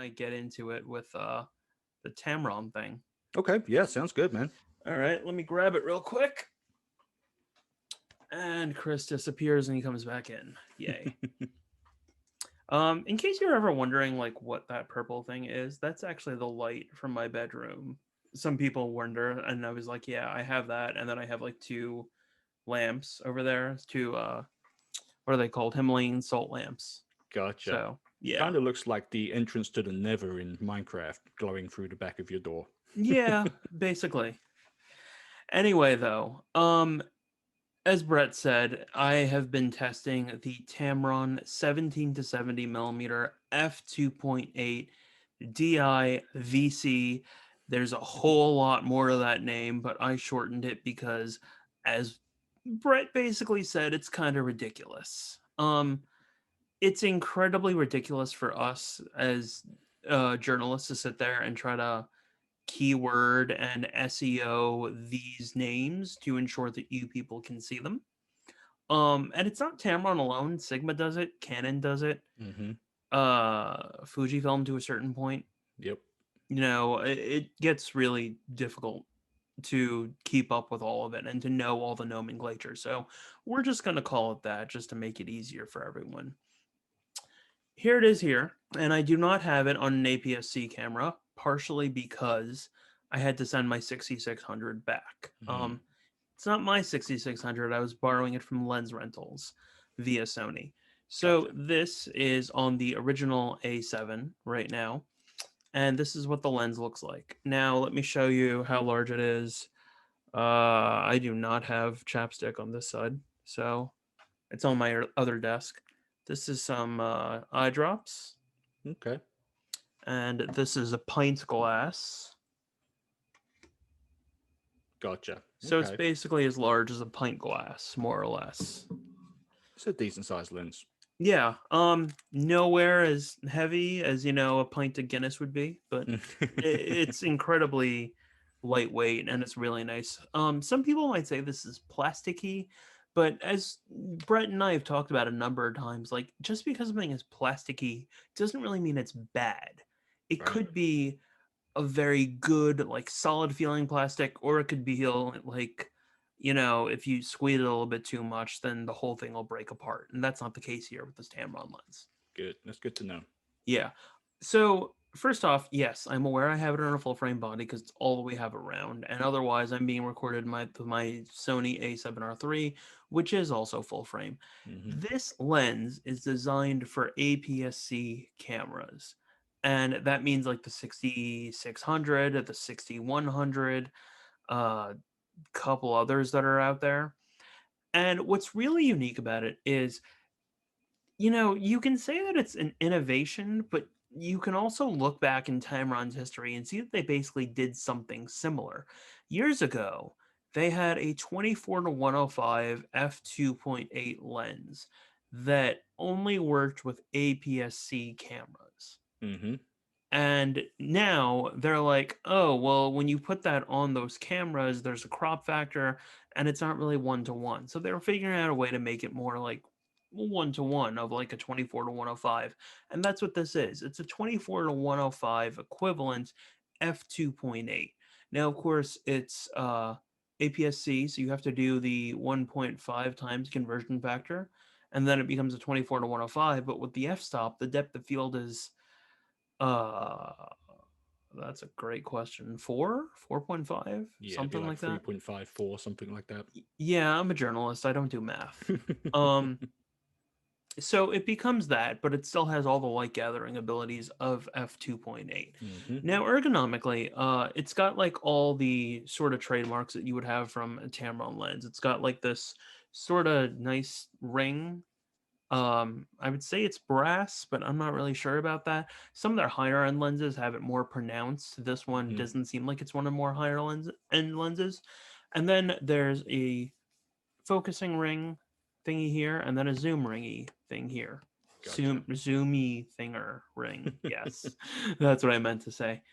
might get into it with the Tamron thing. Okay, yeah, sounds good, man. All right, let me grab it real quick. And Chris disappears and he comes back in. Yay. In case you're ever wondering like what that purple thing is, that's actually the light from my bedroom. Some people wonder, and I was like, yeah, I have that, and then I have like two lamps over there, two what are they called? Himalayan salt lamps. Gotcha. So yeah. Kind of looks like the entrance to the Nether in Minecraft glowing through the back of your door. Yeah, basically. Anyway though, as Brett said, I have been testing the Tamron 17 to 70 millimeter f2.8 DI VC. There's a whole lot more to that name, but I shortened it because, as Brett basically said, it's kind of ridiculous. It's incredibly ridiculous for us as journalists to sit there and try to keyword and SEO these names to ensure that you people can see them. And it's not Tamron alone. Sigma does it, Canon does it, Mm-hmm. Fujifilm to a certain point. Yep. It gets really difficult to keep up with all of it and to know all the nomenclature. So we're just going to call it that just to make it easier for everyone. Here it is here, and I do not have it on an APS-C camera, partially because I had to send my 6600 back. Mm-hmm. It's not my 6600. I was borrowing it from Lens Rentals via Sony. So Gotcha. this is on the original A7 right now, and this is what the lens looks like. Now let me show you how large it is. I do not have chapstick on this side, so it's on my other desk. This is some eye drops, Okay. and this is a pint glass. Gotcha. So it's Okay. basically as large as a pint glass, more or less. It's a decent sized lens. Yeah, nowhere as heavy as a pint of Guinness would be, but it's incredibly lightweight and it's really nice. Some people might say this is plasticky, but as Brett and I have talked about a number of times, like just because something is plasticky doesn't really mean it's bad. It Right. could be a very good, like solid feeling plastic, or it could be like, if you squeeze it a little bit too much, then the whole thing will break apart. And that's not the case here with this Tamron lens. Good. That's good to know. Yeah. So first off, yes, I'm aware I have it on a full frame body because it's all we have around, and otherwise I'm being recorded my Sony A7R III, which is also full frame. Mm-hmm. This lens is designed for APS-C cameras, and that means like the 6600, the 6100, a couple others that are out there. And what's really unique about it is you can say that it's an innovation, but you can also look back in Tamron's history and see that they basically did something similar. Years ago, they had a 24 to 105 f2.8 lens that only worked with APS-C cameras. Mm-hmm. And now they're like, oh, well, when you put that on those cameras, there's a crop factor and it's not really one to one. So they're figuring out a way to make it more like one to one of like a 24 to 105. And that's what this is. It's a 24 to 105 equivalent f2.8. Now, of course, it's APS-C, so you have to do the 1.5 times conversion factor, and then it becomes a 24 to 105. But with the f-stop, the depth of field is uh, that's a great question. 4.5, Yeah, it'd be something like like that. 3.54, something like that. Yeah, I'm a journalist. I don't do math. Um, so it becomes that, but it still has all the light gathering abilities of f2.8. Mm-hmm. Now, ergonomically, it's got like all the sort of trademarks that you would have from a Tamron lens. It's got like this sort of nice ring. I would say it's brass, but I'm not really sure about that. Some of their higher end lenses have it more pronounced. This one Mm-hmm. doesn't seem like it's one of more higher end lenses. And then there's a focusing ring thingy here, and then a zoom ringy thing here. Gotcha. Zoomy thinger ring. Yes, that's what I meant to say.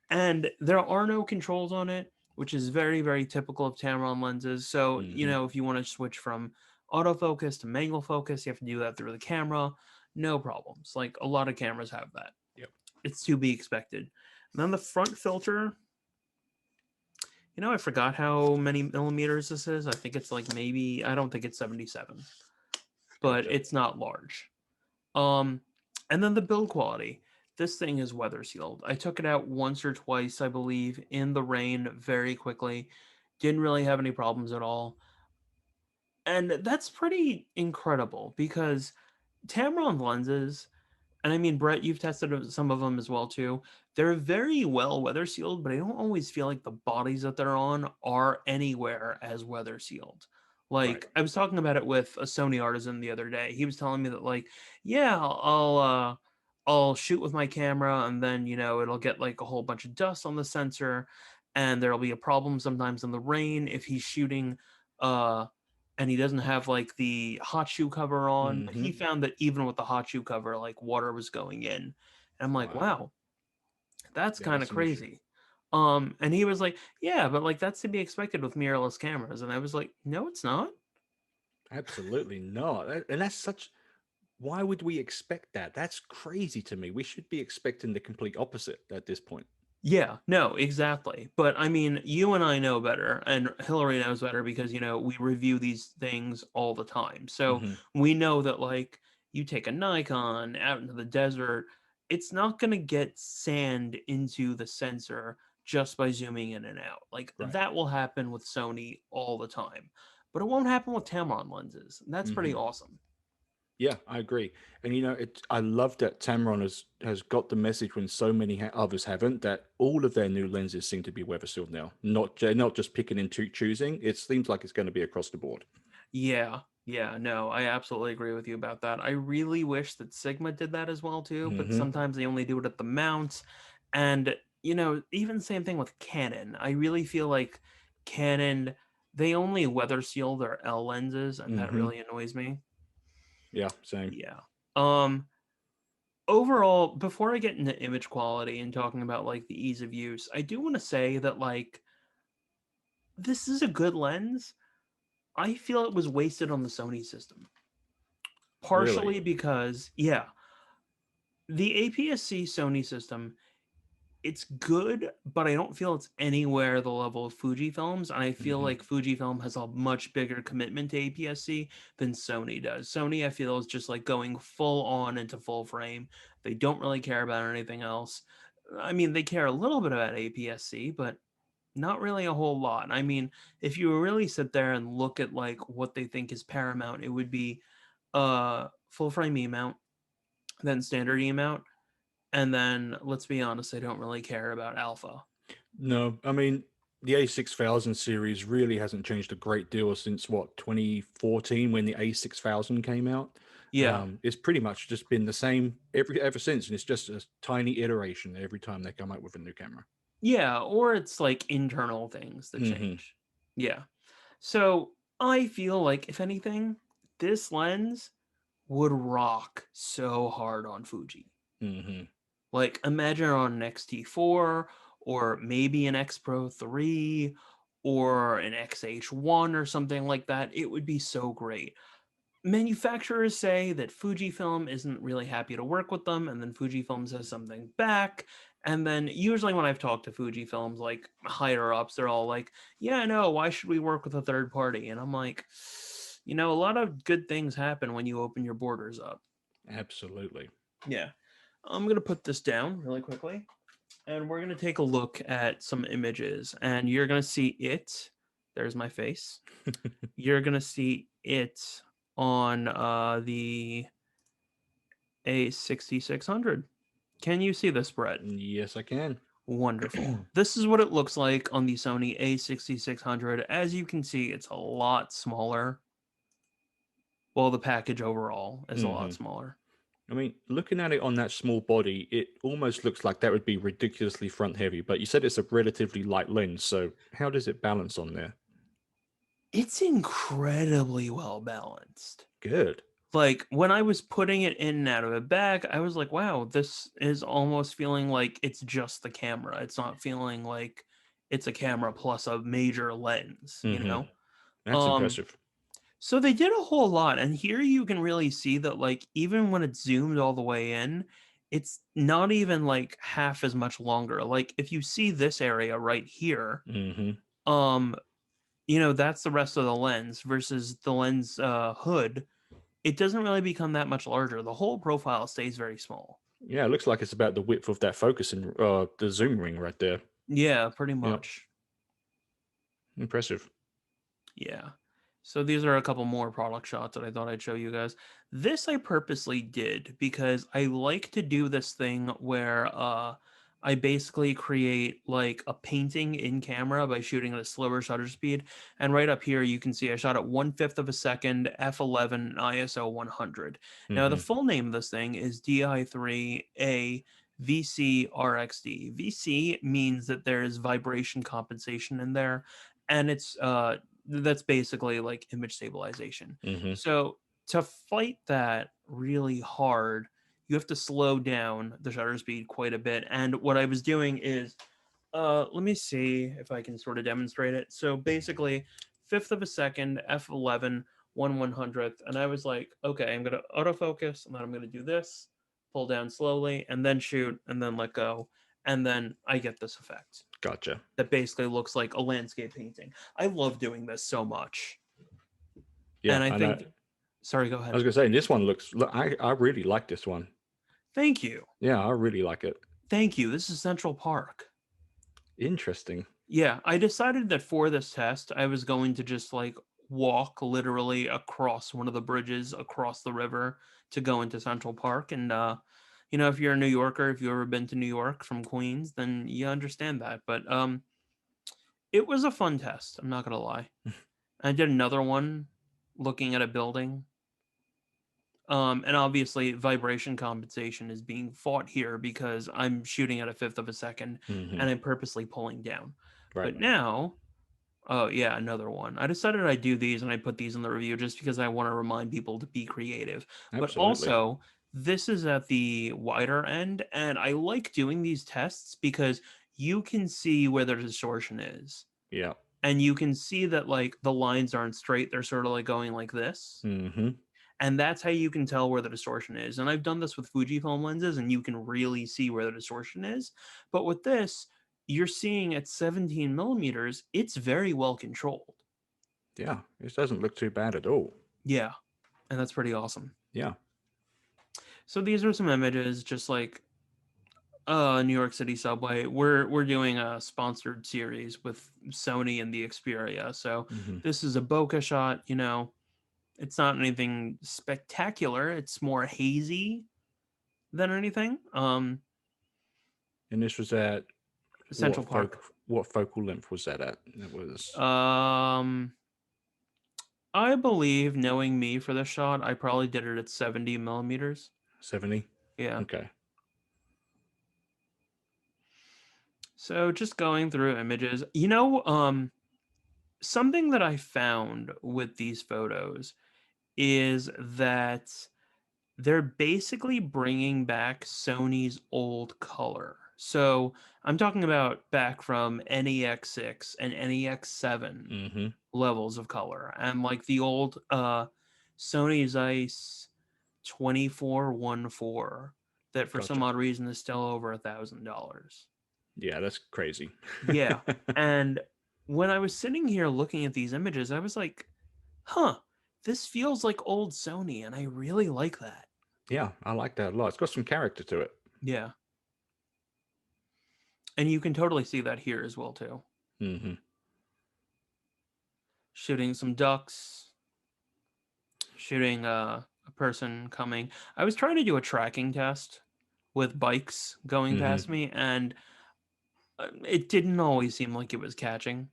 And there are no controls on it, which is very, very typical of Tamron lenses. So, Mm-hmm. if you want to switch from autofocus to manual focus, you have to do that through the camera. No problems. Like a lot of cameras have that. Yep. it's to be expected. And then the front filter, I forgot how many millimeters this is. I think it's like maybe, I don't think it's 77, but Gotcha. it's not large. Um, and then the build quality. This thing is weather sealed. I took it out once or twice, I believe, in the rain very quickly. Didn't really have any problems at all. And that's pretty incredible because Tamron lenses, and I mean, Brett, you've tested some of them as well too. They're very well weather sealed, but I don't always feel like the bodies that they're on are anywhere as weather sealed. Right. Like I was talking about it with a Sony artisan the other day. He was telling me that like, yeah, I'll shoot with my camera and then, it'll get like a whole bunch of dust on the sensor and there'll be a problem sometimes in the rain if he's shooting uh and he doesn't have like the hot shoe cover on. But Mm-hmm. he found that even with the hot shoe cover, like water was going in. And I'm like, Wow. wow, that's Yeah, kind of that's an issue. crazy. And he was like, yeah, but like that's to be expected with mirrorless cameras. And I was like, no, it's not. Absolutely not. And that's such. Why would we expect that? That's crazy to me. We should be expecting the complete opposite at this point. Yeah, no, exactly. But I mean, you and I know better, and Hillary knows better because, we review these things all the time. So Mm-hmm. we know that, like, you take a Nikon out into the desert, it's not going to get sand into the sensor just by zooming in and out. Like, Right. that will happen with Sony all the time, but it won't happen with Tamron lenses. And that's pretty Mm-hmm. awesome. Yeah, I agree. And I love that Tamron has got the message when so many others haven't. That all of their new lenses seem to be weather sealed now. Not just picking and choosing. It seems like it's going to be across the board. Yeah, yeah, no, I absolutely agree with you about that. I really wish that Sigma did that as well too, but Mm-hmm. sometimes they only do it at the mounts. And, even same thing with Canon. I really feel like Canon, they only weather seal their L lenses, and that Mm-hmm. really annoys me. Yeah, same. Yeah. Um, Overall, before I get into image quality and talking about like the ease of use, I do want to say that like this is a good lens. I feel it was wasted on the Sony system. Really. Partially because, yeah, the APS-C Sony system, it's good, but I don't feel it's anywhere the level of Fujifilm's. And I feel Mm-hmm. like Fujifilm has a much bigger commitment to APS-C than Sony does. Sony, I feel, is just like going full on into full frame. They don't really care about anything else. I mean, they care a little bit about APS-C, but not really a whole lot. I mean, if you really sit there and look at like what they think is paramount, it would be full frame E mount, then standard E mount, and then let's be honest, I don't really care about alpha. No, I mean the A6000 series really hasn't changed a great deal since what 2014 when the A6000 came out. Yeah. It's pretty much just been the same ever since, and it's just a tiny iteration every time they come out with a new camera. Yeah, or it's like internal things that Hmm. change. Yeah. So I feel like if anything, this lens would rock so hard on Fuji. Hmm. Like imagine on an X-T4 or maybe an X Pro 3 or an XH1 or something like that. It would be so great. Manufacturers say that Fujifilm isn't really happy to work with them, and then Fujifilm says something back. And then usually when I've talked to Fujifilm's like higher ups, they're all like, "Yeah, no, why should we work with a third party?" And I'm like, a lot of good things happen when you open your borders up. Absolutely. Yeah. I'm gonna put this down really quickly, and we're gonna take a look at some images, and you're gonna see it. There's my face. You're gonna see it on the A6600. Can you see this, Brett? Yes, I can. Wonderful. This is what it looks like on the Sony A6600. As you can see, it's a lot smaller. Well, the package overall is a Hmm. lot smaller. I mean, looking at it on that small body, it almost looks like that would be ridiculously front heavy. But you said it's a relatively light lens, so how does it balance on there? It's incredibly well balanced. Good. Like when I was putting it in and out of a bag, I was like, wow, this is almost feeling like it's just the camera. It's not feeling like it's a camera plus a major lens, you Hmm. know? That's Um, impressive. so they did a whole lot, and here you can really see that like even when it's zoomed all the way in, it's not even like half as much longer. Like if you see this area right here, Mm-hmm. um, that's the rest of the lens versus the lens hood. It doesn't really become that much larger. The whole profile stays very small. Yeah, it looks like it's about the width of that focusing, the zoom ring right there. Yeah, pretty Yep, much. impressive. Yeah. So these are a couple more product shots that I thought I'd show you guys. This I purposely did because I like to do this thing where I basically create like a painting in camera by shooting at a slower shutter speed. And right up here you can see I shot at 1/5 of a second, f11, ISO 100. Now the Mm-hmm. full name of this thing is DI3 A VC RXD. VC means that there's vibration compensation in there, and it's that's basically like image stabilization. Mm-hmm. So to fight that really hard, you have to slow down the shutter speed quite a bit. And what I was doing is, let me see if I can sort of demonstrate it. So basically, 1/5 of a second, f11, 1/100th, and I was like, okay, I'm gonna autofocus, and then I'm gonna do this, pull down slowly, and then shoot, and then let go, and then I get this effect Gotcha. that basically looks like a landscape painting. I love doing this so much. Yeah, And I I know. think, sorry, go I was ahead. gonna say this one looks. I really like this one. Thank you. Yeah, I really like it. Thank you. This is Central Park. Interesting. Yeah, I decided that for this test, I was going to just like walk literally across one of the bridges across the river to go into Central Park. And, if you're a New Yorker, if you've ever been to New York from Queens, then you understand that. But it was a fun test. I'm not going to lie. I did another one looking at a building. And obviously, vibration compensation is being fought here because I'm shooting at 1/5 of a second Mm-hmm. and I'm purposely pulling down. Right. But now, oh, yeah, another one. I decided I'd do these and I put these in the review just because I want to remind people to be creative. But Absolutely. also, this is at the wider end, and I like doing these tests because you can see where the distortion is. Yeah. And you can see that, like, the lines aren't straight, they're sort of like going like this, Mm-hmm. and that's how you can tell where the distortion is. And I've done this with Fujifilm lenses, and you can really see where the distortion is. But with this, you're seeing at 17 millimeters, it's very well controlled. Yeah, this doesn't look too bad at all. Yeah, and that's pretty awesome. Yeah. So these are some images, just like New York City subway. We're doing a sponsored series with Sony and the Xperia. So Mm-hmm. this is a bokeh shot. It's not anything spectacular. It's more hazy than anything. And this was at Central Park. what focal length was that at? It was Um, I believe, knowing me for the shot, I probably did it at 70 millimeters. 70. Yeah. Okay. So just going through images, something that I found with these photos is that they're basically bringing back Sony's old color. So I'm talking about back from NEX6 and NEX7 Mm-hmm. levels of color, and like the old Sony Zeiss 2414 that for some Gotcha. odd reason is still over $1,000. Yeah, that's crazy. Yeah, and when I was sitting here looking at these images, I was like, huh, this feels like old Sony, and I really like that. Yeah, I like that a lot. It's got some character to it. Yeah. And you can totally see that here as well too. Mm-hmm. Shooting some ducks, shooting a person coming. I was trying to do a tracking test with bikes going Mm-hmm. past me, and it didn't always seem like it was catching.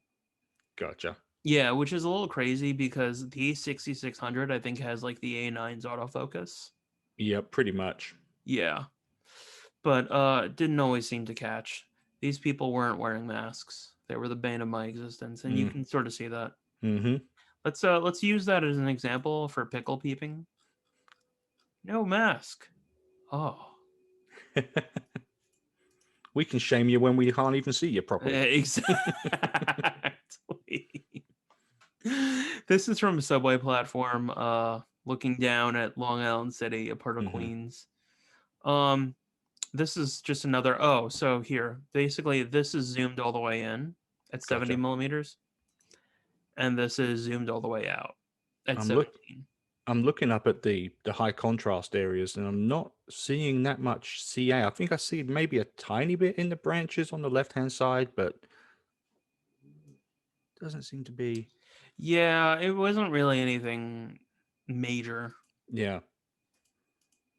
Gotcha. Yeah, which is a little crazy because the 6600 I think has like the A9's autofocus. Yeah, pretty much. Yeah. But it didn't always seem to catch. These people weren't wearing masks. They were the bane of my existence, and you Mm. can sort of see that. Mm-hmm. Let's use that as an example for pickle peeping. No mask. Oh. We can shame you when we can't even see you properly. Exactly. This is from a subway platform, looking down at Long Island City, a part of Mm-hmm. Queens. Um, This is just another. Oh, so here, basically, this is zoomed all the way in at 70 Gotcha. millimeters, and this is zoomed all the way out at I'm look 17. I'm looking up at the high contrast areas, and I'm not seeing that much CA. I think I see maybe a tiny bit in the branches on the left-hand side, but doesn't seem to be. Yeah, it wasn't really anything major. Yeah,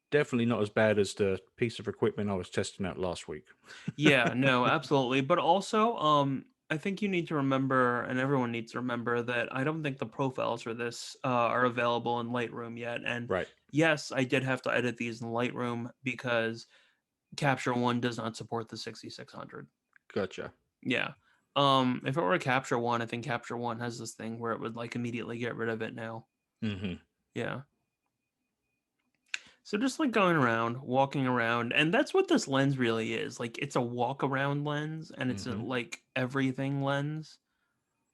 definitely not as bad as the piece of equipment I was testing out last week. Yeah, no, absolutely. But also, I think you need to remember, and everyone needs to remember that I don't think the profiles for this are available in Lightroom yet. And Right. yes, I did have to edit these in Lightroom because Capture One does not support the 6600. Gotcha. Yeah. If it were a Capture One, I think Capture One has this thing where it would like immediately get rid of it now. Mm-hmm. Yeah. So just like going around, walking around, and that's what this lens really is. Like it's a walk around lens and it's a Mm-hmm. like everything lens.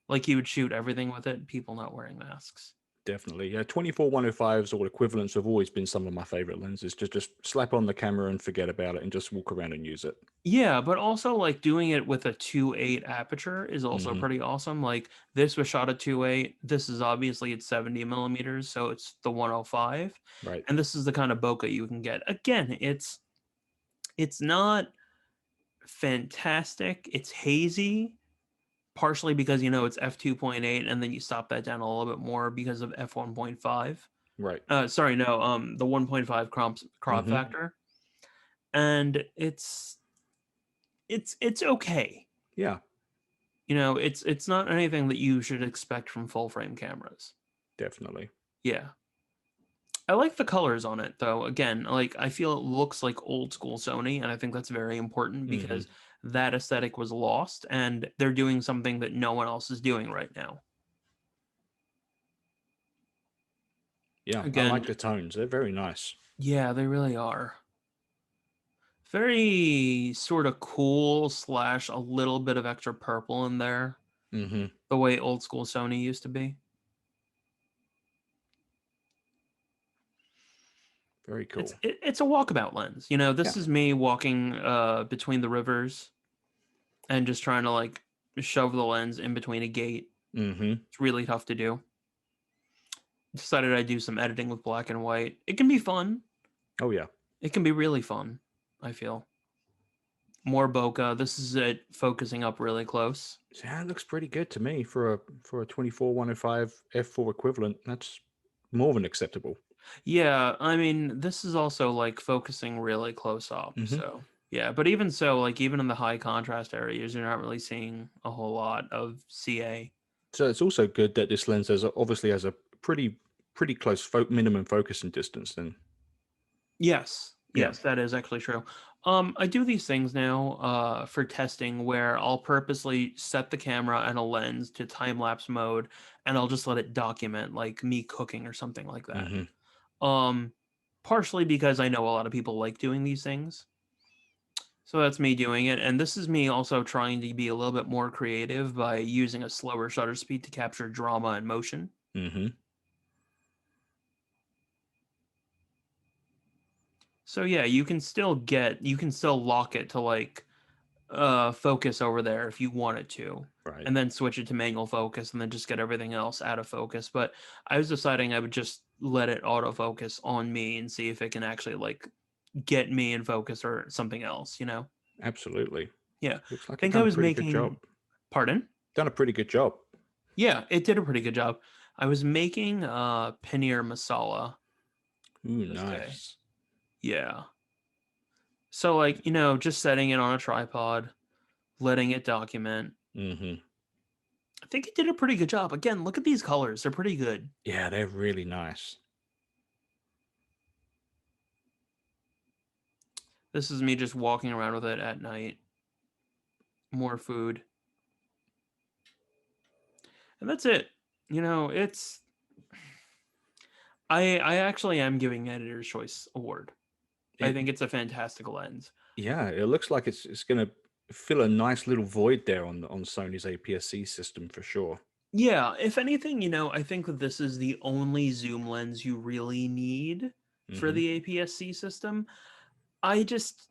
Like you would shoot everything with it, people not wearing masks. Definitely. Yeah, 24-105s or equivalents have always been some of my favorite lenses. Just slap on the camera and forget about it and just walk around and use it. Yeah, but also like doing it with a 2.8 aperture is also Mm-hmm. pretty awesome. Like this was shot at 2.8. This is obviously at 70 millimeters, so it's the 105. Right. And this is the kind of bokeh you can get. Again, it's not fantastic. It's hazy, partially because it's f2.8, and then you stop that down a little bit more because of f1.5. Right. Sorry, no, the 1.5 crop Mm-hmm. factor, and it's okay. Yeah, It's not anything that you should expect from full frame cameras. definitely. Yeah. I like the colors on it though. Again, like I feel it looks like old school Sony, and I think that's very important Mm-hmm. because that aesthetic was lost and they're doing something that no one else is doing right now. Yeah, I like Again, the tones. They're very nice. yeah, they really are. Very sort of cool slash a little bit of extra purple in there, Mm-hmm. the way old school Sony used to be. Very It's cool. it's a walkabout lens. Yeah. This is me walking between the rivers and just trying to like shove the lens in between a gate. Mm-hmm. It's really tough to do. Decided I'd do some editing with black and white. It can be fun. Oh yeah. It can be really fun, I feel. More bokeh. This is it focusing up really close. Yeah, it looks pretty good to me for a 24-105 f4 equivalent. That's more than acceptable. Yeah, I mean, this is also like focusing really close up. Mm-hmm. So, yeah, but even so, like even in the high contrast areas, you're not really seeing a whole lot of CA. So it's also good that this lens obviously has a pretty close minimum focusing distance. Then Yes, yeah. yes, that is actually true. I do these things now for testing where I'll purposely set the camera and a lens to time lapse mode, and I'll just let it document like me cooking or something like that. Mm-hmm. Um, Partially because I know a lot of people like doing these things. So that's me doing it. And this is me also trying to be a little bit more creative by using a slower shutter speed to capture drama and motion. Mm-hmm. So yeah, you can still lock it to like focus over there if you wanted to, Right. and then switch it to manual focus and then just get everything else out of focus. But I was deciding I would just let it autofocus on me and see if it can actually like get me in focus or something else. Absolutely. Yeah. Looks I like you've think I done a was pretty good job. making pardon? Done a pretty good job. Yeah, it did a pretty good job. I was making paneer masala Ooh, this day. nice. Yeah. So like, just setting it on a tripod, letting it document. Mm-hmm. I think it did a pretty good job. Again, look at these colors. They're pretty good. Yeah, they're really nice. This is me just walking around with it at night. More food. And that's it. It's I actually am giving Editor's Choice Award. I It think it's a fantastic lens. Yeah, it looks like it's gonna fill a nice little void there on Sony's APS-C system for sure. Yeah, if anything, I think that this is the only zoom lens you really need for Mm-hmm. the APS-C system. I just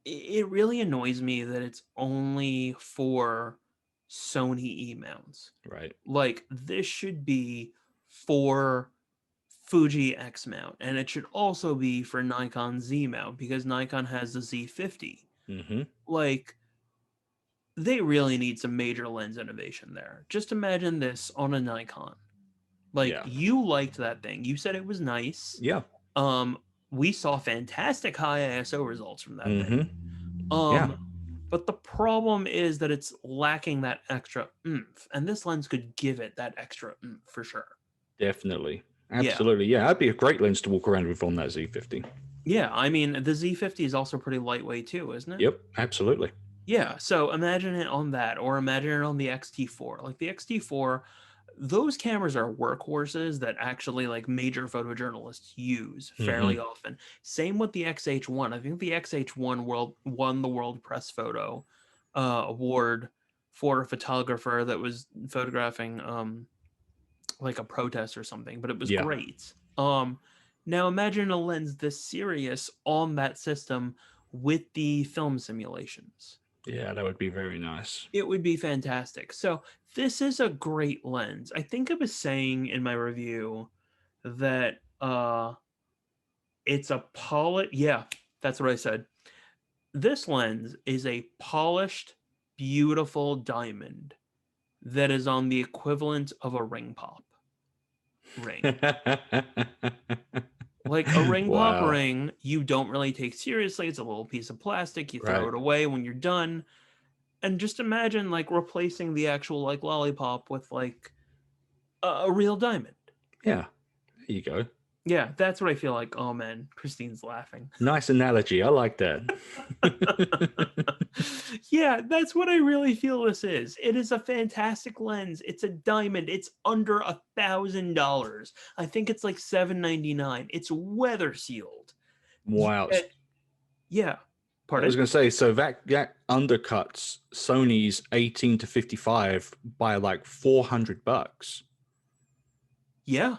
it really annoys me that it's only for Sony E-mounts. Right. Like, this should be for Fuji X mount, and it should also be for Nikon Z mount because Nikon has the Z50. Mm-hmm. Like, they really need some major lens innovation there. Just imagine this on a Nikon. Like, Yeah. you liked that thing. You said it was nice. Yeah. Um, we saw fantastic high ISO results from that thing. Mm-hmm. Yeah. Um, but the problem is that it's lacking that extra oomph, and this lens could give it that extra oomph for sure. Definitely. Yeah. Absolutely. Yeah. That'd be a great lens to walk around with on that Z50. Yeah, I mean, the Z50 is also pretty lightweight too, isn't it? Yep. Absolutely. Yeah, so imagine it on that, or imagine it on the XT4. Like the XT4, those cameras are workhorses that actually like major photojournalists use Mm-hmm. fairly often. Same with the XH1. I think the XH1 won the World Press Photo award for a photographer that was photographing like a protest or something, but it was Yeah. great. Now imagine a lens this serious on that system with the film simulations. Yeah. That would be very nice. It would be fantastic. So this is a great lens. I think I was saying in my review that it's a yeah, that's what I said. This lens is a polished, beautiful diamond that is on the equivalent of a ring pop ring. Like a ring pop Wow. ring, you don't really take seriously. It's a little piece of plastic. You throw Right. it away when you're done. And just imagine like replacing the actual like lollipop with like a real diamond. Yeah. There you go. Yeah, that's what I feel like. Oh man, Christine's laughing. Nice analogy. I like that. Yeah, that's what I really feel this is. It is a fantastic lens. It's a diamond. It's under $1,000. I think it's like $799. It's weather sealed. Wow. Yeah. I was Pardon? going to say, so that undercuts Sony's 18 to 55 by like $400 Yeah.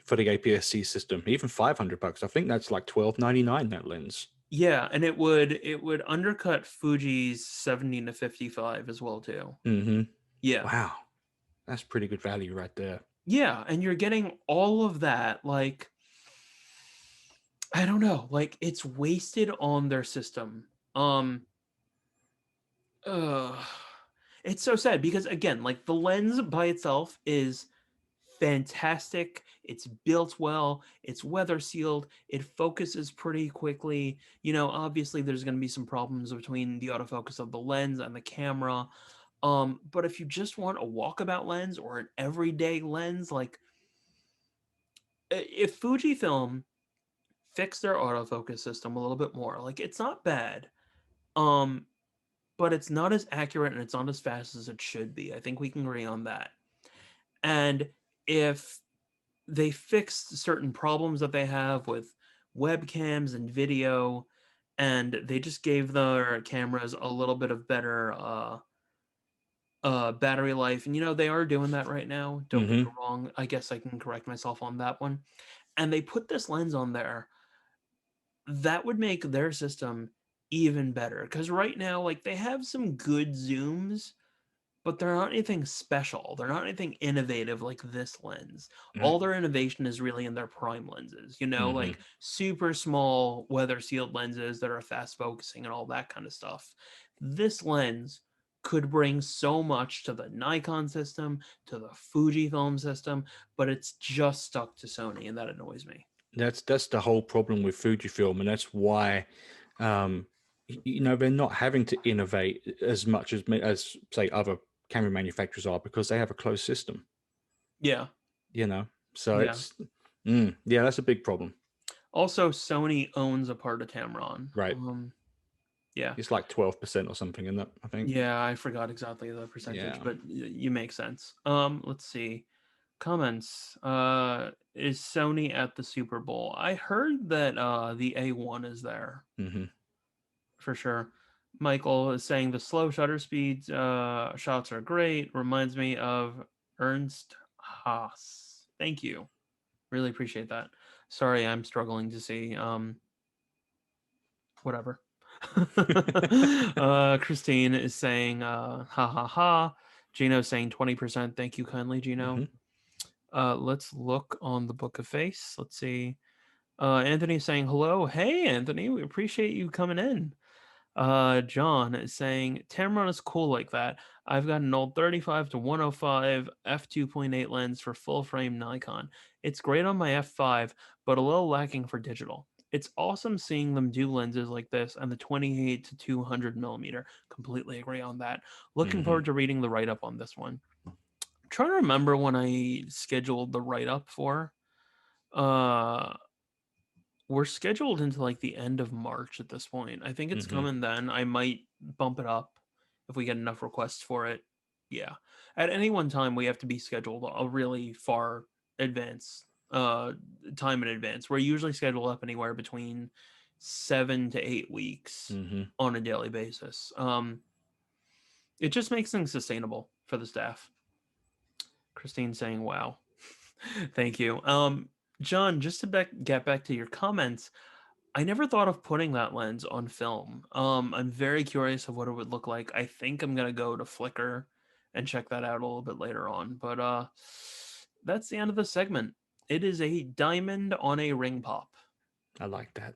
for the APS-C system, even $500. I think that's like $12.99 that lens. Yeah, and it would undercut Fuji's 70 to 55 as well too. Mm-hmm. Yeah. Wow, that's pretty good value right there. Yeah, and you're getting all of that like I don't know, like it's wasted on their system. Um uh it's so sad because again, like the lens by itself is fantastic. It's built well, it's weather sealed, it focuses pretty quickly. You know, obviously there's going to be some problems between the autofocus of the lens and the camera. But if you just want a walkabout lens or an everyday lens, like if Fujifilm fixed their autofocus system a little bit more, like it's not bad. Um, but it's not as accurate and it's not as fast as it should be. I think we can agree on that. And if they fixed certain problems that they have with webcams and video, and they just gave their cameras a little bit of better battery life, and you know they are doing that right now, don't get me Mm-hmm. wrong, I guess I can correct myself on that one, and they put this lens on there, that would make their system even better because right now like they have some good zooms, but they're not anything special. They're not anything innovative like this lens. All their innovation is really in their prime lenses, you know, Mm-hmm. like super small weather sealed lenses that are fast focusing and all that kind of stuff. This lens could bring so much to the Nikon system, to the Fujifilm system, but it's just stuck to Sony, and that annoys me. That's the whole problem with Fujifilm, and that's why, um, they're not having to innovate as much as say other camera manufacturers are because they have a closed system. Yeah, You know, so yeah. yeah, that's a big problem. Also, Sony owns a part of Tamron. Right. Yeah. It's like 12% or something in that, I think. Yeah, I forgot exactly the percentage, Yeah. but you make sense. Let's see. Comments. Is Sony at the Super Bowl? I heard that the A1 is there Hmm. for sure. Michael is saying the slow shutter speeds shots are great. Reminds me of Ernst Haas. Thank you. Really appreciate that. Sorry, I'm struggling to see. Whatever. Christine is saying, ha ha ha. Gino saying 20%. Thank you kindly, Gino. Hmm. Let's look on the Book of Face. Let's see. Anthony saying hello. Hey, Anthony, we appreciate you coming in. John is saying Tamron is cool like that. I've got an old 35 to 105 f2.8 lens for full frame Nikon. It's great on my f5, but a little lacking for digital. It's awesome seeing them do lenses like this and the 28 to 200 millimeter. Completely agree on that. Looking Hmm. forward to reading the write up on this one. I'm trying to remember when I scheduled the write up for. Uh, we're scheduled into like the end of March at this point. I think it's Hmm. coming then. I might bump it up if we get enough requests for it. Yeah. At any one time we have to be scheduled a really far advance time in advance. We're usually scheduled up anywhere between 7 to 8 weeks Hmm. on a daily basis. It just makes things sustainable for the staff. Christine saying wow. Thank you. John, just to get back to your comments, I never thought of putting that lens on film. I'm very curious of what it would look like. I think I'm gonna go to Flickr and check that out a little bit later on. But that's the end of the segment. It is a diamond on a ring pop. I like that.